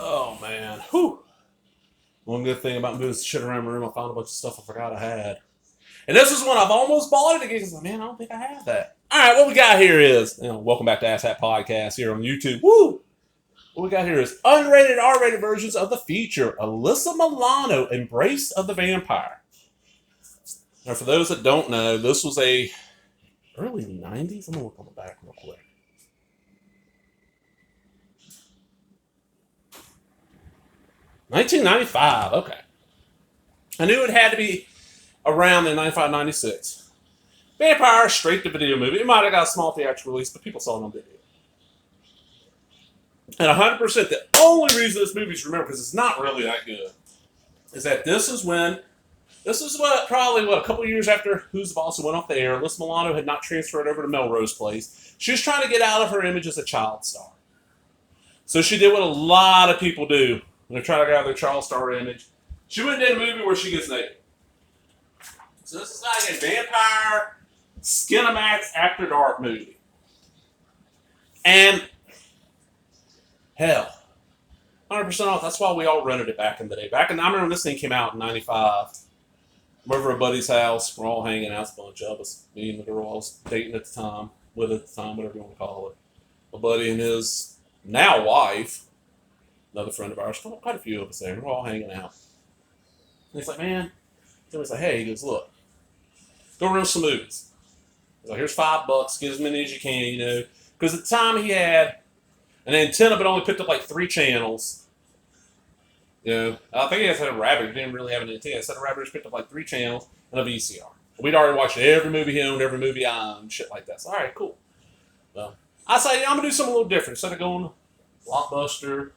Oh man. Whew. One good thing about moving shit around my room, I found a bunch of stuff I forgot I had. And this is one I've almost bought it again because, man, I don't think I have that. All right, what we got here is, welcome back to Ass Hat Podcast here on YouTube. Woo! What we got here is unrated and R-rated versions of the feature, Alyssa Milano, Embrace of the Vampire. Now, for those that don't know, this was a early 90s. I'm going to look on the back real quick. $1995, okay. I knew it had to be around in 95, 96. Vampire, straight to video movie. It might have got a small theatrical release, but people saw it on video. And 100%, the only reason this movie's remembered, because it's not really that good, is that this is probably a couple years after Who's the Boss went off the air. Alyssa Milano had not transferred over to Melrose Place. She was trying to get out of her image as a child star. So she did what a lot of people do when they're trying to get out of their child star image. She went and did a movie where she gets naked. So this is like a vampire Skinamax After Dark movie. And hell, 100% off. That's why we all rented it back in the day. I remember when this thing came out in 95. I'm over at a buddy's house. We're all hanging out. It's a bunch of us. Me and the girl I was dating at the time, whatever you want to call it. My buddy and his now wife, another friend of ours, quite a few of us there. We're all hanging out. And he's like, man, he's like, hey, he goes, look, go rent some movies. He's like, here's $5, get as many as you can, Because at the time he had an antenna, but only picked up like 3 channels. I think he had a rabbit. He didn't really have an antenna. He had a rabbit. He picked up like 3 channels and a VCR. We'd already watched every movie he owned, every movie I owned, shit like that. So, all right, cool. Well, I say, I'm going to do something a little different. Instead of going Blockbuster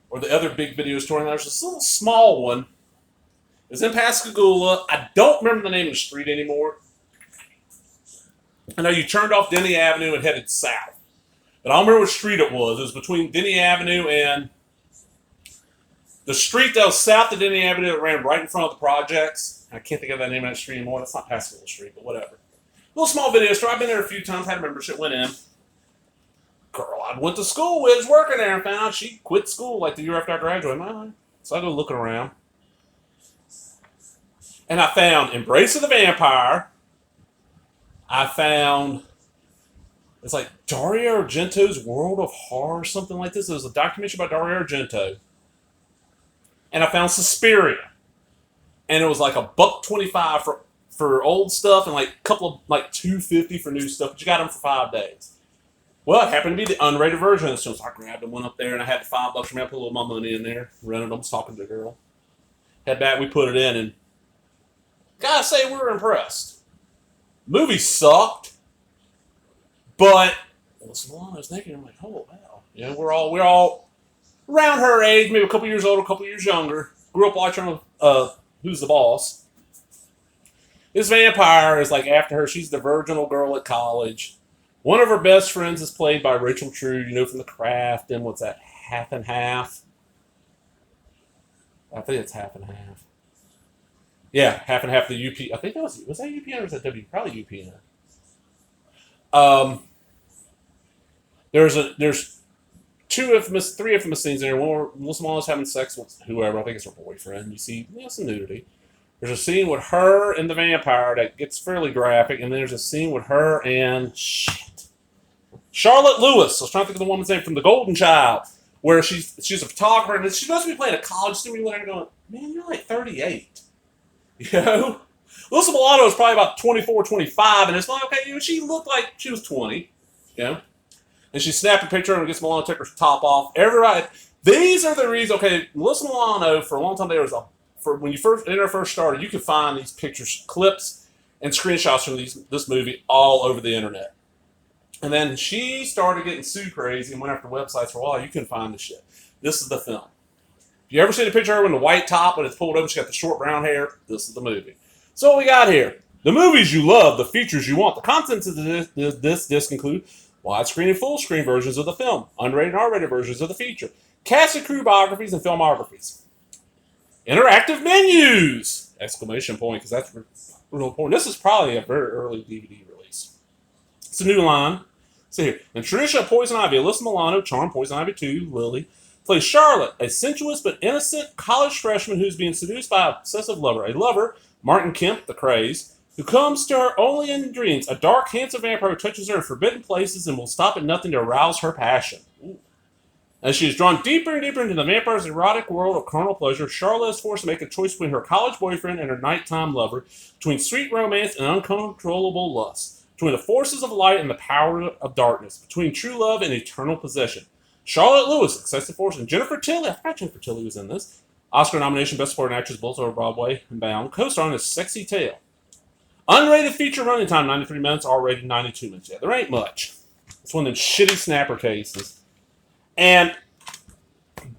or the other big video store, there's this little small one. It was in Pascagoula. I don't remember the name of the street anymore. I know you turned off Denny Avenue and headed south. But I don't remember what street it was. It was between Denny Avenue and the street that was south of Denny Avenue that ran right in front of the projects. I can't think of that name of that street anymore. That's not Pascagoula Street, but whatever. Little small video store. I've been there a few times, had a membership, went in. Girl I went to school with was working there and found out she quit school like the year after I graduated. So I go looking around. And I found Embrace of the Vampire. I found, it's like Dario Argento's World of Horror, something like this. It was a documentary by Dario Argento. And I found Suspiria. And it was like $1.25 for old stuff and like a couple of like $2.50 for new stuff. But you got them for 5 days. Well, it happened to be the unrated version of this. So I grabbed them, went up there, and I had $5 for me. I put a little of my money in there, rented them, was talking to the girl. Head back, we put it in, and gotta say, we were impressed. Movie sucked, but Alyssa Milano's naked. I'm like, oh wow, we're all around her age, maybe a couple years older, a couple years younger. Grew up watching Who's the Boss. This vampire is like after her. She's the virginal girl at college. One of her best friends is played by Rachel True, from The Craft. And what's that? Half and Half. I think it's Half and Half. Yeah, Half and Half. The UP. I think that was that UPN or was that W? Probably UPN. There's three infamous scenes in there. One where Alyssa Milano's having sex with whoever. I think it's her boyfriend. You see, some nudity. There's a scene with her and the vampire that gets fairly graphic, and then there's a scene with her and Charlotte Lewis. I was trying to think of the woman's name from The Golden Child, where she's a photographer, and she's supposed to be playing a college student. You're going, man, you're like 38. Alyssa Milano was probably about 24, 25, and it's like, okay, she looked like she was 20. And she snapped a picture and gets Milano, took her top off. Everybody, these are the reasons. Okay, Alyssa Milano, for a long time, when you first started, you could find these pictures, clips, and screenshots from this movie all over the internet. And then she started getting super crazy and went after websites for a while. You couldn't find the shit. This is the film. If you ever seen a picture of her in the white top when it's pulled over, she's got the short brown hair, this is the movie. So what we got here? The movies you love, the features you want. The contents of this disc include widescreen and full screen versions of the film, unrated and R-rated versions of the feature, cast and crew biographies and filmographies, interactive menus! Exclamation point, because that's real important. This is probably a very early DVD release. It's a new line. See here. In tradition of Poison Ivy, Alyssa Milano, Charm, Poison Ivy 2, Lily, plays Charlotte, a sensuous but innocent college freshman who's being seduced by an obsessive lover. A lover, Martin Kemp, the craze, who comes to her only in dreams. A dark, handsome vampire who touches her in forbidden places and will stop at nothing to arouse her passion. Ooh. As she is drawn deeper and deeper into the vampire's erotic world of carnal pleasure, Charlotte is forced to make a choice between her college boyfriend and her nighttime lover, between sweet romance and uncontrollable lust, between the forces of light and the power of darkness, between true love and eternal possession. Charlotte Lewis, excessive force, and Jennifer Tilly. I forgot Jennifer Tilly was in this. Oscar nomination, Best Supporting Actress, both over Broadway and Bound, co-starring as Sexy Tale. Unrated feature running time, 93 minutes, R-rated 92 minutes. Yeah, there ain't much. It's one of them shitty snapper cases. And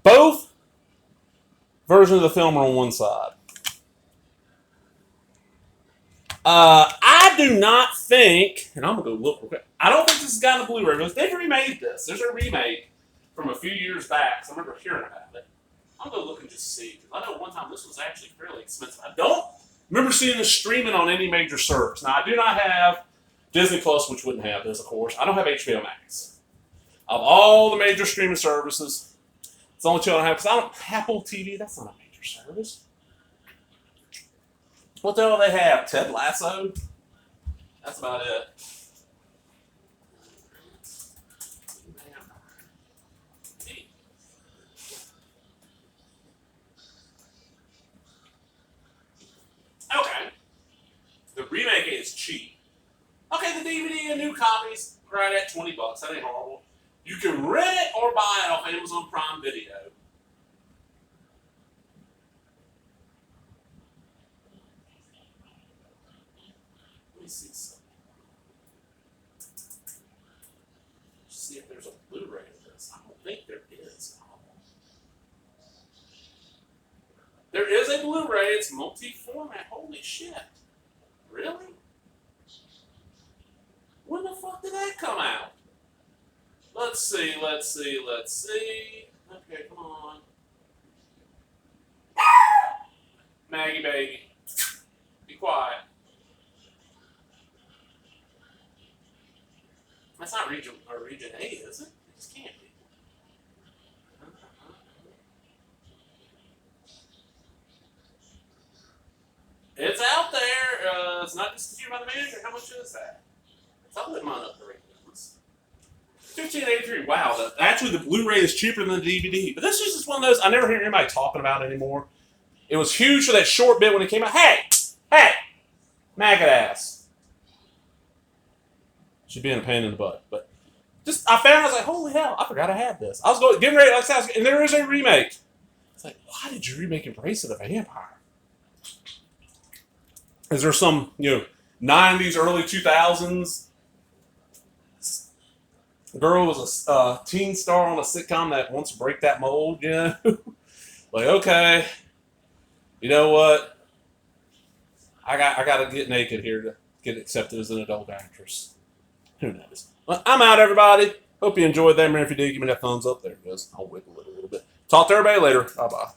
both versions of the film are on one side. I do not think, and I'm going to go look real quick, I don't think this has gotten a Blu-ray release. They've remade this. There's a remake from a few years back, so I remember hearing about it. I'm going to look and just see, because I know one time this was actually fairly expensive. I don't remember seeing this streaming on any major service. Now, I do not have Disney Plus, which wouldn't have this, of course. I don't have HBO Max. Of all the major streaming services, it's the only two I don't have, because I don't Apple TV, that's not a major service. What the hell do they have? Ted Lasso? That's about it. Okay. The remake is cheap. Okay, the DVD and new copies right at $20. That ain't horrible. You can rent it or buy it off Amazon Prime Video. Let me see something. See if there's a Blu-ray of this. I don't think there is. There is a Blu-ray. It's multi-format. Holy shit. Really? When the fuck did that come out? Let's see. Okay, come on. Maggie, baby. Be quiet. That's not region A, is it? It just can't be. It's out there. It's not discontinued by the manager. How much is that? So I wouldn't mind upgrading this. $15.83. Wow. Actually, the Blu-ray is cheaper than the DVD. But this is just one of those I never hear anybody talking about anymore. It was huge for that short bit when it came out. Hey! Maggot ass. She'd be in a pain in the butt. But just, I found, I was like, holy hell, I forgot I had this. I was getting ready, like I said, and there is a remake. It's like, why did you remake Embrace of the Vampire? Is there some, 90s, early 2000s girl was a teen star on a sitcom that wants to break that mold, Like, okay, you know what? I got to get naked here to get accepted as an adult actress. Who knows? Well, I'm out, everybody. Hope you enjoyed that. Man, if you did, give me that thumbs up. There it goes. I'll wiggle it a little bit. Talk to everybody later. Bye-bye.